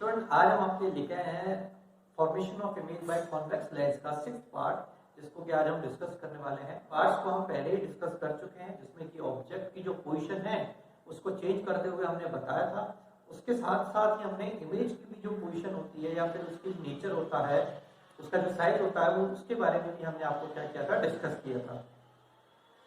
Student आज हम आपके लेके आए हैं formation of image by convex lens का 6th पार्ट, जिसको कि आज हम डिस्कस करने वाले हैं। पार्ट्स को हम पहले ही डिस्कस कर चुके हैं, जिसमें कि ऑब्जेक्ट की जो पोजीशन है उसको चेंज करते हुए हमने बताया था। उसके साथ साथ ही हमने इमेज की भी जो पोजीशन होती है या फिर उसकी नेचर होता है, उसका जो साइज होता है, वो उसके बारे में भी हमने आपको क्या किया था, डिस्कस किया था।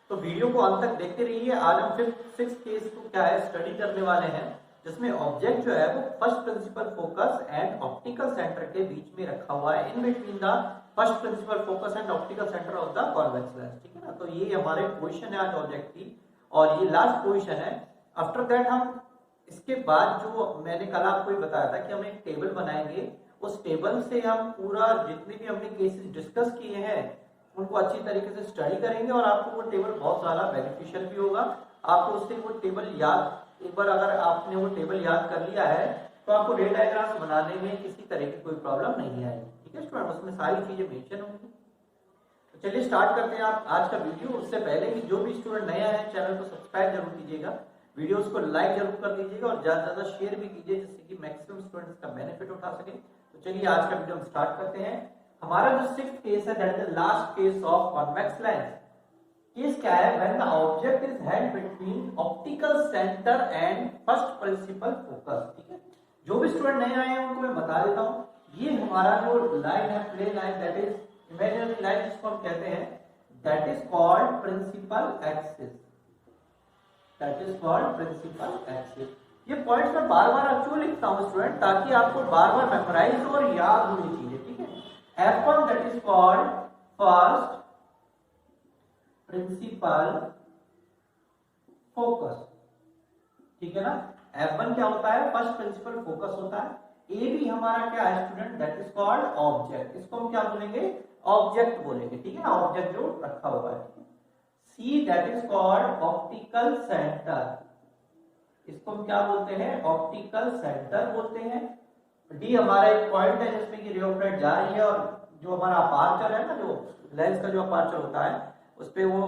तो वीडियो को अंत तक देखते रहिए। आज हम 6th केस को क्या है स्टडी करने वाले हैं, जिसमें ऑब्जेक्ट जो है वो first principle focus and optical centre के बीच में रखा हुआ है, in between the first principle focus and optical centre of the convex lens. ठीक है ना, तो ये हमारे पोजीशन है आज ऑब्जेक्ट की और ये लास्ट पोजीशन है। आफ्टर दैट हम इसके बाद जो मैंने कल आपको बताया था कि हम एक टेबल बनाएंगे, उस टेबल से हम पूरा जितने भी हमने केसेस डिस्कस किए हैं उनको अच्छी तरीके से स्टडी करेंगे और आपको वो टेबल बहुत ज्यादा बेनिफिशियल भी होगा। आपको उससे वो टेबल याद, एक बार अगर आपने वो टेबल याद कर लिया है तो आपको रे डायग्राम्स बनाने में किसी तरह की कोई प्रॉब्लम नहीं आएगी। ठीक है स्टूडेंट, उसमें सारी चीजें मेंशन होंगी। तो चलिए स्टार्ट करते हैं आप आज का वीडियो। उससे पहले कि जो भी स्टूडेंट नया है चैनल को सब्सक्राइब जरूर कीजिएगा, वीडियोस को लाइक जरूर कर दीजिएगा और ज्यादा से ज्यादा शेयर भी कीजिए, जिससे कि मैक्सिमम स्टूडेंट्स का बेनिफिट उठा सके। तो चलिए आज का वीडियो हम स्टार्ट करते हैं। हमारा जो 6th केस है that is the last case of convex lens. Case क्या है, when the object is held between optical centre and first principle focus. ठीक है, जो भी स्टूडेंट नए आए हैं उनको मैं बता देता हूं, ये हमारा जो लाइन है, play line, that is imaginary line, जिसको हम कहते हैं that is called principal axis. That is called principal axis. ये पॉइंट्स मैं बार बार क्यों लिखता हूं स्टूडेंट, ताकि आपको बार बार मेमोराइज और याद होनी चाहिए। ठीक है, F1 that is called first principal focus। ठीक है ना, F1 क्या होता है, फर्स्ट प्रिंसिपल फोकस होता है। A भी हमारा क्या है student, that is called object. इसको हम क्या बोलेंगे, ऑब्जेक्ट बोलेंगे। ठीक है ना, ऑब्जेक्ट जो रखा हुआ है। C that is called optical centre, इसको हम क्या बोलते हैं, ऑप्टिकल सेंटर बोलते हैं। डी हमारा एक पॉइंट है जिसमें कि रे ऑफ लाइट जा रही है और जो हमारा अपार्चर है ना, जो लेंस का जो अपार्चर होता है उस पे वो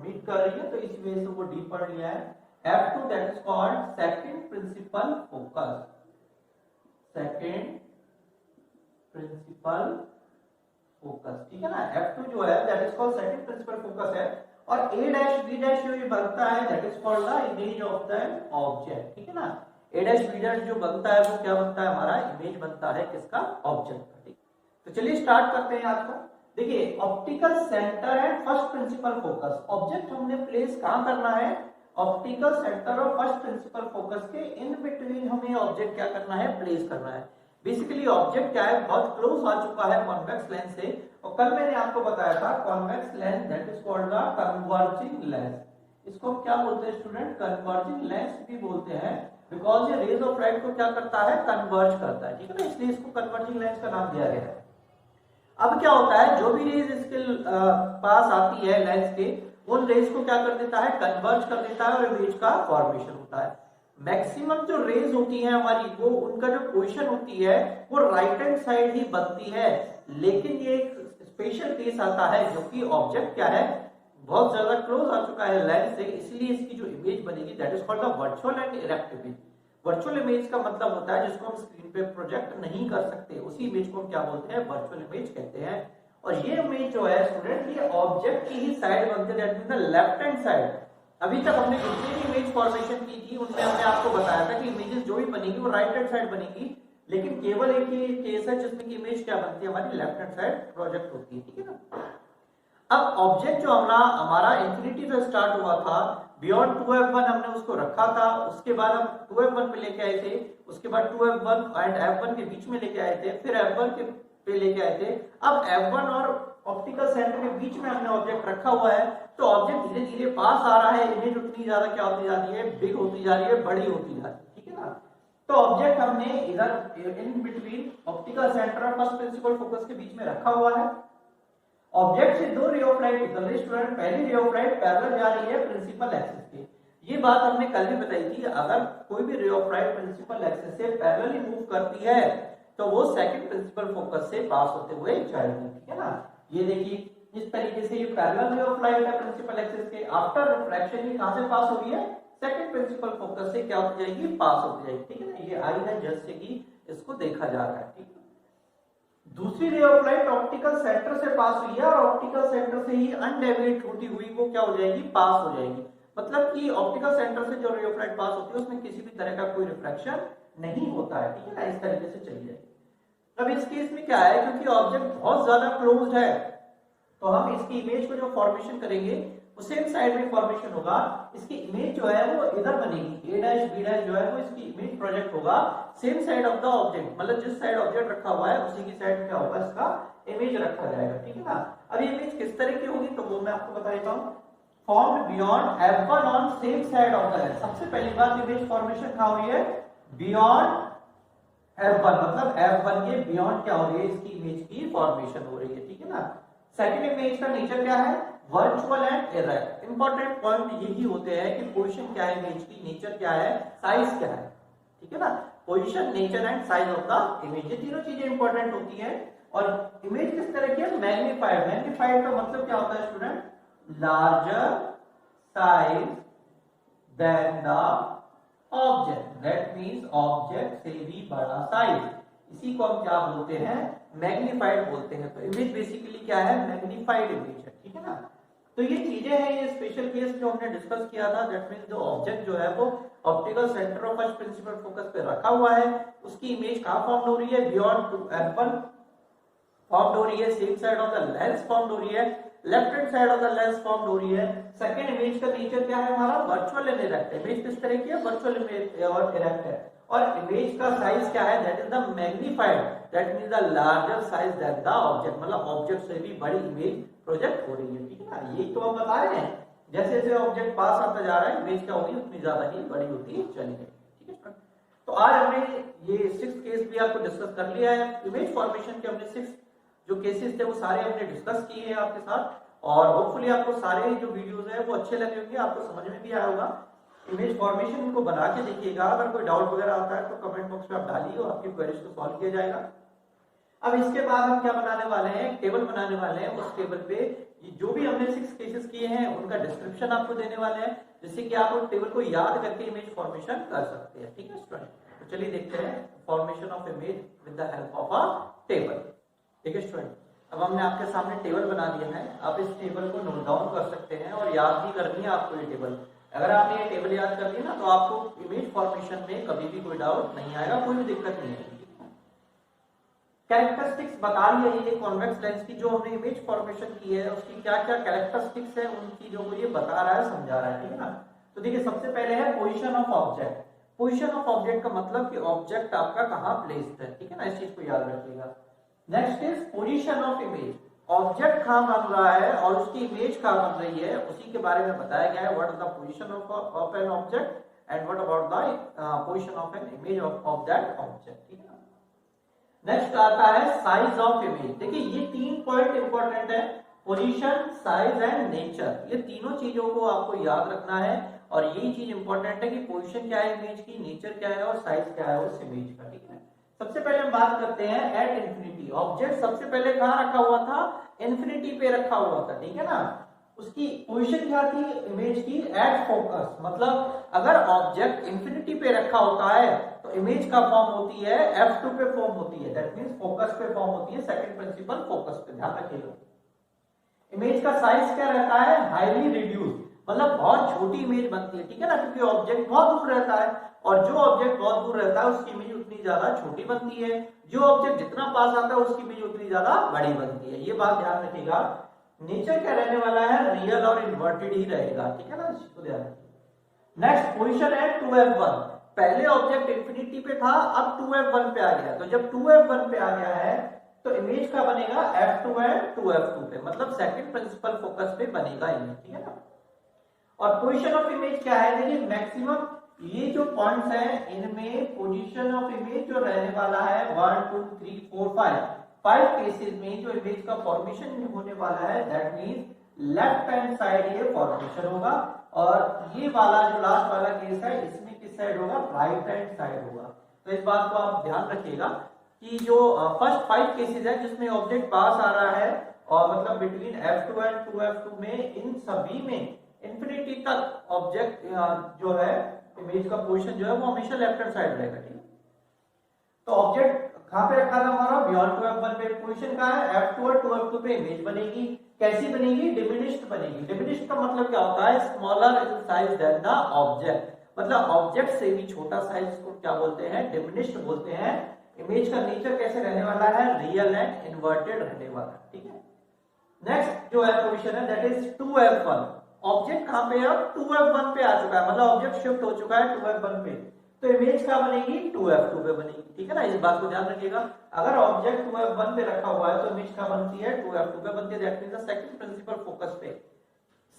मीट कर रही है, तो इस वजह से वो डी पढ़ लिया है। F2 that is called second principal focus. Second principal focus, ठीक है ना, F2 जो है that is called second principal focus है। और A डैश B डैश जो ये बनता है that is called the image of the object. ठीक है ना, A डैश B डैश जो बनता है वो क्या बनता है, हमारा इमेज बनता है किसका, ऑब्जेक्ट का। ठीक, तो चलिए स्टार्ट करते हैं आज का। देखिए, optical centre and first principle focus, object हमने प्लेस कहां करना है, ऑप्टिकल सेंटर और फर्स्ट प्रिंसिपल फोकस के इन बिटवीन हमें ऑब्जेक्ट क्या करना है, प्लेस करना है। बेसिकली ऑब्जेक्ट क्या है, बहुत क्लोज आ चुका है कॉन्वेक्स लेंस से, और कल मैंने आपको बताया था convex lens that is called the converging lens. इसको हम क्या बोलते हैं स्टूडेंट, कन्वर्जिंग लेंस भी बोलते हैं, बिकॉज ये रेज ऑफ लाइट को क्या करता है, कन्वर्ज करता है। ठीक है ना, इसलिए इसको कन्वर्जिंग लेंस का नाम दिया गया है। अब क्या होता है, जो भी रेज इसके पास आती है लेंस के, उन रेज को क्या कर देता है, कन्वर्ज कर देता है और इमेज का फॉर्मेशन होता है। मैक्सिमम जो रेज होती है हमारी, वो उनका जो पोजीशन होती है वो राइट हैंड साइड ही बनती है। लेकिन ये एक स्पेशल केस आता है, जो कि ऑब्जेक्ट क्या है, बहुत ज्यादा क्लोज आ चुका है लेंस से, इसलिए इसकी जो इमेज बनेगी that is called the virtual and erect image. Virtual image का मतलब होता है जिसको हम स्क्रीन पे प्रोजेक्ट नहीं कर सकते, उसी इमेज को हम क्या बोलते हैं, वर्चुअल इमेज कहते हैं। और ये इमेज जो है स्टूडेंट, ये ऑब्जेक्ट की ही साइड बनती है, that means the left hand side. अभी तक हमने जितनी भी इमेज फॉर्मेशन की थी उनमें हमने आपको बताया था कि इमेजेस जो भी बनेगी वो राइट हैंड साइड बनेगी, लेकिन केवल एक ही केस है जिसमें कि इमेज क्या बनती है, हमारी लेफ्ट हैंड साइड प्रोजेक्ट होती है। ठीक है ना, अब ऑब्जेक्ट जो हमारा इंफिनिटी से स्टार्ट हुआ था, बियॉन्ड 2f1 हमने उसको रखा था, उसके बाद हम 2f1 पे लेके आए थे, उसके बाद 2f1 एंड f1 के बीच में लेके आए थे, फिर f1 के पे लेके आए थे। अब f1 और ऑप्टिकल सेंटर के बीच में हमने ऑब्जेक्ट रखा हुआ है, तो ऑब्जेक्ट धीरे धीरे पास आ रहा है, इमेज उतनी ज्यादा क्या होती जा रही है, बिग होती जा रही है, बड़ी होती जा रही है। ठीक है ना, तो ऑब्जेक्ट हमने इधर इन बिटवीन ऑप्टिकल सेंटर और फर्स्ट प्रिंसिपल फोकस के बीच में रखा हुआ है। ऑब्जेक्ट से दो रे ऑफ लाइट निकल रही है स्टूडेंट, पहली रे ऑफ लाइट पैरेलल जा रही है प्रिंसिपल एक्सिस के। ये बात हमने कल भी बताई थी, अगर कोई भी ray of light principal axis से पैरेलली मूव करती है तो वो सेकंड प्रिंसिपल फोकस से पास होते हुए जाएगी। ठीक है ना, ये देखिए इस तरीके से ये पैरेलल रे ऑफ लाइट है प्रिंसिपल एक्सिस के, आफ्टर रिफ्रैक्शन ये कहां से पास हो रही है, सेकंड प्रिंसिपल फोकस से क्या होती जाएगी, पास होती जाएगी। ठीक है ना, ये आई है जस्ट से कि इसको देखा जा रहा है, ठीक है। दूसरी रे ऑफ लाइट ऑप्टिकल सेंटर से पास हुई है और ऑप्टिकल सेंटर से ही अनडेविएट होती हुई वो क्या हो जाएगी, पास हो जाएगी। मतलब कि ऑप्टिकल सेंटर से जो रे ऑफ लाइट पास होती है उसमें किसी भी तरह का कोई रिफ्लेक्शन नहीं होता है, ठीक है ना, इस तरीके से चली जाएगी। अब इस केस में क्या है, क्योंकि ऑब्जेक्ट बहुत ज्यादा क्लोज्ड है तो हम इसकी इमेज को जो फॉर्मेशन करेंगे वो सेम साइड में फॉर्मेशन होगा। इसकी इमेज जो है वो इधर बनेगी, ए डैश बी डैश जो है वो इसकी इमेज प्रोजेक्ट होगा same side of the object, मतलब जिस साइड ऑब्जेक्ट रखा हुआ है उसी की साइड क्या होगा, इसका इमेज रखा जाएगा, ठीक है ना। अब ये इमेज किस तरह की होगी तो वो मैं आपको बता देता हूँ। Formed beyond f1 on same side of the lens. सबसे पहली बात, इमेज फॉर्मेशन कहाँ हुई है, बियॉन्ड f1, मतलब f1 के बियॉन्ड क्या हो रही है, इसकी इमेज की फॉर्मेशन हो रही है, ठीक है ना। सेकंड इमेज का नेचर क्या है, virtual and erect. Important point यही होते हैं कि पोजीशन क्या है इमेज की, नेचर क्या है, साइज क्या है, ठीक है ना। Position, nature and size of the image, ये तीनों चीजें इंपॉर्टेंट होती हैं। और इमेज किस तरह की है, मैग्नीफाइड। मैग्नीफाइड का मतलब क्या होता है student, larger size than the object, that means object से भी बड़ा साइज, इसी को हम क्या बोलते हैं, मैग्नीफाइड बोलते हैं। तो इमेज बेसिकली क्या है, मैग्नीफाइड इमेज है, ठीक है ना। तो ये चीजें हैं, ये स्पेशल केस जो हमने डिस्कस किया था, दैट मींस जो ऑब्जेक्ट जो है वो optical centre of first principle focus पे रखा हुआ है, उसकी इमेज कहां फॉर्म हो रही है, बियॉन्ड टू f1 फॉर्म हो रही है, same side of the lens form हो रही है, left hand side of the lens form हो रही है। सेकंड इमेज का नेचर क्या है हमारा, वर्चुअल एंड इरेक्ट। इमेज किस तरह की है, वर्चुअल इमेज और इरेक्ट है। और इमेज का साइज क्या है, that is the magnified, that means the larger size than the object, मतलब ऑब्जेक्ट से भी बड़ी इमेज प्रोजेक्ट हो रही है, ठीक है ना। ये तो हम बता रहे हैं, जैसे जैसे ऑब्जेक्ट पास आता जा रहा है इमेज क्या होगी, उतनी ज्यादा ही बड़ी होती चली जाएगी, ठीक है। तो आज हमने ये 6th केस भी आपको डिस्कस कर लिया है। इमेज फॉर्मेशन के हमने 6 जो केसेस थे वो सारे हमने डिस्कस किए हैं आपके साथ, और होपफुली आपको सारे जो वीडियोस हैं वो अच्छे लगे होंगे, आपको समझ में भी आया होगा। इमेज फॉर्मेशन को बना के देखिएगा, अगर कोई डाउट वगैरह आता है तो कमेंट बॉक्स में आप डालिए और आपकी क्वेरीज को सॉल्व किया जाएगा। अब इसके बाद हम क्या बनाने वाले हैं, टेबल बनाने वाले हैं। उस टेबल पे जो भी हमने 6 केसेस किए हैं उनका डिस्क्रिप्शन आपको देने वाले हैं, जिससे कि आप उस टेबल को याद करके इमेज फॉर्मेशन कर सकते हैं, ठीक है स्टूडेंट। तो चलिए देखते हैं formation of image with the help of a table, ठीक है स्टूडेंट। अब हमने आपके सामने टेबल बना दिया है, आप इस टेबल को नोट डाउन कर सकते हैं और याद भी करनी है आपको ये टेबल। अगर आपने ये टेबल याद कर ली ना तो आपको इमेज फॉर्मेशन में कभी भी कोई डाउट नहीं आएगा, कोई भी दिक्कत नहीं आएगी। कैरेक्टरिस्टिक्स बता रही है ये कॉन्वेक्स लेंस की, जो हमने इमेज फॉर्मेशन की है उसकी क्या क्या कैरेक्टरिस्टिक्स है, उन चीजों को ये बता रहा है, समझा रहा है, ठीक है ना। तो देखिए सबसे पहले है position of object. Position of object का मतलब कि ऑब्जेक्ट आपका कहां प्लेस्ड है, ठीक है ना, इस चीज को याद रखिएगा। Next is position of image, object कहां बन रहा है और उसकी इमेज कहां बन रही है, उसी के बारे में बताया गया है। What is the position of an object and what about the position of an image of that object, ठीक है ना। नेक्स्ट आता है साइज ऑफ इमेज। देखिए ये 3 पॉइंट इंपॉर्टेंट है, पोजीशन, साइज एंड नेचर। ये तीनों चीजों को आपको याद रखना है और यही चीज इंपॉर्टेंट है कि पोजीशन क्या है इमेज की, नेचर क्या है और साइज क्या है उस इमेज का, ठीक है। सबसे पहले हम बात करते हैं एट इंफिनिटी। ऑब्जेक्ट सबसे पहले कहां रखा हुआ था, इंफिनिटी पे रखा हुआ था, ठीक है ना। उसकी पोजीशन क्या थी इमेज की, एट फोकस, मतलब अगर ऑब्जेक्ट इंफिनिटी पे रखा होता है तो इमेज का फॉर्म होती है f2 पे फॉर्म होती है, दैट मींस फोकस पे फॉर्म होती है, सेकंड प्रिंसिपल फोकस पे, ध्यान रखिएगा। इमेज का साइज क्या रहता है, हाईली रिड्यूस, मतलब बहुत छोटी इमेज बनती है, ठीक है ना, क्योंकि ऑब्जेक्ट बहुत दूर रहता है और जो ऑब्जेक्ट बहुत दूर रहता है उसकी इमेज उतनी ज्यादा छोटी बनती है, जो ऑब्जेक्ट जितना पास आता है उसकी इमेज उतनी ज्यादा बड़ी बनती है, ये बात ध्यान रखिएगा। नेचर क्या रहने वाला है, रियल और इन्वर्टेड ही रहेगा, ठीक है ना, इसको ध्यान रखिए। नेक्स्ट पोजीशन है 2f1, पहले ऑब्जेक्ट इंफिनिटी पे था, अब 2f1 पे आ गया, तो जब 2f1 पे आ गया है तो इमेज का बनेगा f2 एंड 2f2 पे, मतलब सेकंड प्रिंसिपल फोकस पे बनेगा इमेज, ठीक है ना। और पोजीशन ऑफ इमेज क्या है, देखिए मैक्सिमम ये जो पॉइंट्स हैं इनमें पोजीशन ऑफ इमेज जो रहने वाला है 1 2 3 4 5 केसेस में जो इमेज का फॉर्मेशन होने वाला है, that means left hand side ये फॉर्मेशन होगा और ये वाला जो लास्ट वाला केस है इसमें किस साइड होगा, राइट हैंड साइड होगा। तो इस बात को आप ध्यान रखिएगा कि जो फर्स्ट 5 केसेस है जिसमें ऑब्जेक्ट पास आ रहा है और मतलब बिटवीन f2 एंड 2f2 में, इन सभी में इंफिनिटी तक ऑब्जेक्ट जो है इमेज का पोजीशन जो है वो हमेशा लेफ्ट हैंड साइड रहेगा, ठीक है। तो ऑब्जेक्ट कहां पे रखा था हमारा बियॉन्ड 2f1 पे। पोजीशन कहां है f2 और 2f2 पे इमेज बनेगी। कैसी बनेगी डिमिनिश्ड बनेगी। डिमिनिश्ड का मतलब क्या होता है smaller in size than the object, मतलब ऑब्जेक्ट से भी छोटा साइज को क्या बोलते हैं डिमिनिश्ड बोलते हैं। इमेज का नेचर कैसे रहने वाला है रियल एंड इन्वर्टेड रहने वाला है, ठीक है। नेक्स्ट जो है पोजीशन है दैट इज 2f1। ऑब्जेक्ट कहां पे है अब 2f1 पे आ चुका है, मतलब ऑब्जेक्ट शिफ्ट हो चुका है 2f1 पे, तो इमेज क्या बनेगी 2f2 पे बनेगी, ठीक है ना। इस बात को ध्यान रखिएगा, अगर ऑब्जेक्ट 2f1 पे रखा हुआ है तो इमेज क्या बनती है 2f2 पे बनती है। That means the second principal focus पे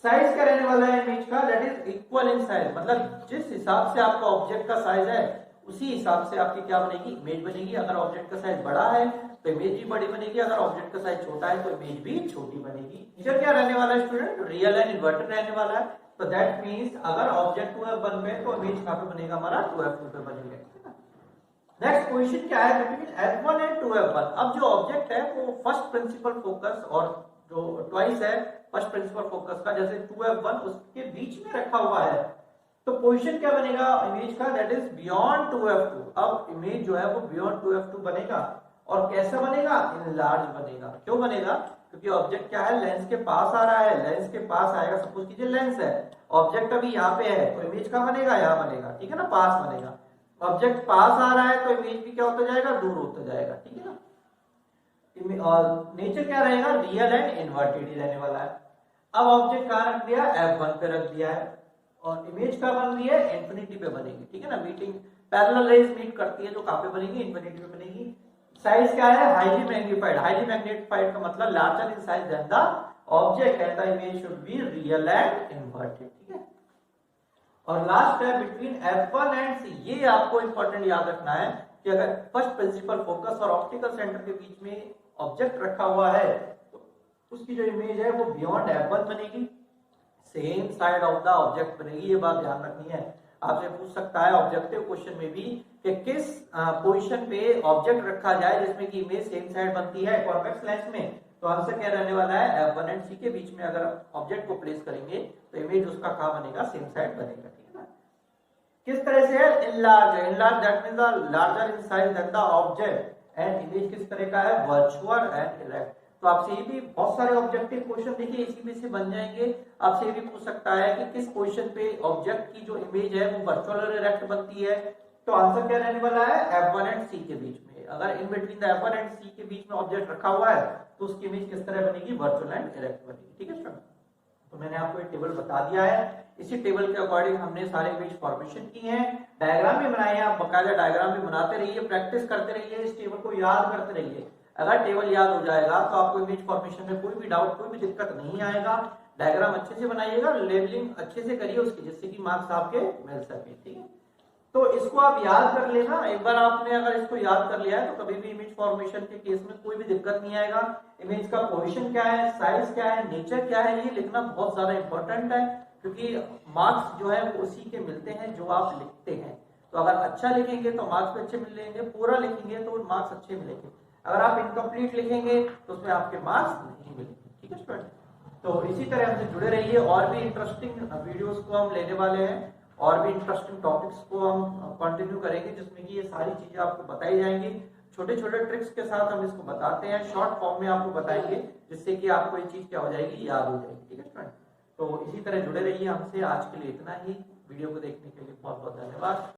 साइज क्या रहने वाला है इमेज का that is equal in size, मतलब जिस हिसाब से आपका ऑब्जेक्ट का साइज है उसी हिसाब से आपकी क्या बनेगी इमेज बनेगी। अगर ऑब्जेक्ट का साइज बड़ा है तो इमेज भी बड़ी बनेगी, अगर ऑब्जेक्ट का साइज छोटा है तो इमेज भी छोटी बनेगी। नेचर क्या रहने वाला है स्टूडेंट रियल एंड इन्वर्टेड रहने वाला है। तो दैट मींस अगर ऑब्जेक्ट 2f1 पे तो इमेज कहां पे बनेगा हमारा 2f2 पे बनेगा। नेक्स्ट क्वेश्चन क्या है बिटवीन f1 एंड 2f1। अब जो ऑब्जेक्ट है वो फर्स्ट प्रिंसिपल फोकस और जो ट्वाइस है फर्स्ट प्रिंसिपल फोकस का जैसे 2f1 उसके बीच में रखा हुआ है, तो पोजीशन क्या बनेगा इमेज का दैट इज बियॉन्ड 2f2। अब इमेज जो है वो बियॉन्ड 2f2 बनेगा और कैसा बनेगा इनलार्ज बनेगा। क्यों बनेगा क्योंकि ऑब्जेक्ट क्या है लेंस के पास आ रहा है, लेंस के पास आएगा। सपोज कीजिए लेंस है, ऑब्जेक्ट अभी यहाँ पे है तो इमेज कहां बनेगा यहाँ बनेगा, ठीक है ना, पास बनेगा। ऑब्जेक्ट पास आ रहा है तो इमेज भी क्या होता जाएगा दूर होता जाएगा, ठीक है ना। नेचर क्या रहेगा रियल एंड इन्वर्टेड ही रहने वाला है। अब ऑब्जेक्ट कहां रख दिया f1 पे रख दिया है और इमेज कहां बन रही है इंफिनिटी पे बनेगी, ठीक है ना। मीटिंग पैरेलल रेज मीट करती है तो कहां पे बनेगी इंफिनिटी पे बनेगी। साइज क्या है हाईली मैग्नीफाइड, हाईली मैग्नीफाइड का मतलब larger in size than the object and the image should be real and inverted, ठीक है। और लास्ट है बिटवीन f1 एंड c। ये आपको इंपॉर्टेंट याद रखना है कि अगर फर्स्ट प्रिंसिपल फोकस और ऑप्टिकल सेंटर के बीच में ऑब्जेक्ट रखा हुआ है तो उसकी जो इमेज है वो बियॉन्ड f1 बनेगी, same side of the object बनेगी। ये बात ध्यान रखनी है, आपसे पूछ सकता है ऑब्जेक्टिव क्वेश्चन में भी कि किस पोजीशन पे ऑब्जेक्ट रखा जाए जिसमें कि इमेज सेम साइड बनती है कॉन्वेक्स लेंस में। तो आंसर क्या रहने वाला है f1 एंड c के बीच में अगर ऑब्जेक्ट को प्लेस करेंगे तो इमेज उसका कहां बनेगा सेम साइड बनेगा, ठीक है ना। किस तरह से है enlarge, enlarge that means the larger in size than the object and image किस तरह का है वर्चुअल एंड इरेक्ट। तो आपसे ये भी बहुत सारे ऑब्जेक्टिव क्वेश्चन देखिए इसी में से बन जाएंगे। आपसे ये भी पूछ सकता है कि किस पोजीशन पे ऑब्जेक्ट की जो इमेज है वो वर्चुअल और इरेक्ट बनती है। तो आंसर क्या रहने वाला है f1 एंड c के बीच में। अगर in between the f1 and c के बीच में ऑब्जेक्ट रखा हुआ है तो उसकी इमेज किस तरह बनेगी वर्चुअल एंड इरेक्ट बनेगी, ठीक है स्टूडेंट। तो मैंने आपको एक टेबल बता दिया है, इसी टेबल के अकॉर्डिंग हमने सारे इमेज फॉर्मेशन की हैं, डायग्राम भी बनाए हैं। आप बकायदा डायग्राम भी बनाते रहिए, प्रैक्टिस करते रहिए, इस टेबल को याद करते रहिए। अगर टेबल याद हो जाएगा तो आपको इमेज फॉर्मेशन में कोई भी डाउट कोई भी दिक्कत नहीं आएगा। डायग्राम अच्छे से बनाइएगा, लेबलिंग अच्छे से करिए उसकी जिससे कि मार्क्स आपके मिल सके, ठीक है। तो इसको आप याद कर लेना, एक बार आपने अगर इसको याद कर लिया है तो कभी भी इमेज फॉर्मेशन के केस में कोई भी दिक्कत नहीं आएगा। इमेज का पोजीशन क्या है, साइज क्या है, नेचर क्या है, ये लिखना बहुत ज्यादा इंपॉर्टेंट है क्योंकि मार्क्स जो है वो उसी के मिलते हैं जो आप लिखते हैं। तो अगर अच्छा लिखेंगे तो मार्क्स भी अच्छे मिलेंगे, पूरा लिखेंगे तो मार्क्स अच्छे मिलेंगे। अगर आप इनकम्प्लीट लिखेंगे तो उसमें आपके मार्क्स नहीं मिलेंगे, ठीक है स्टूडेंट। तो इसी तरह हमसे जुड़े रहिए, और भी इंटरेस्टिंग वीडियोस को हम लेने वाले हैं और भी इंटरेस्टिंग टॉपिक्स को हम कंटिन्यू करेंगे जिसमें कि ये सारी चीजें आपको बताई जाएंगी। छोटे छोटे ट्रिक्स के साथ हम इसको बताते हैं, शॉर्ट फॉर्म में आपको बताएंगे जिससे कि आपको ये चीज क्या हो जाएगी याद हो जाएगी, ठीक है स्टूडेंट। तो इसी तरह जुड़े रहिए हमसे। आज के लिए इतना ही, वीडियो को देखने के लिए बहुत बहुत धन्यवाद।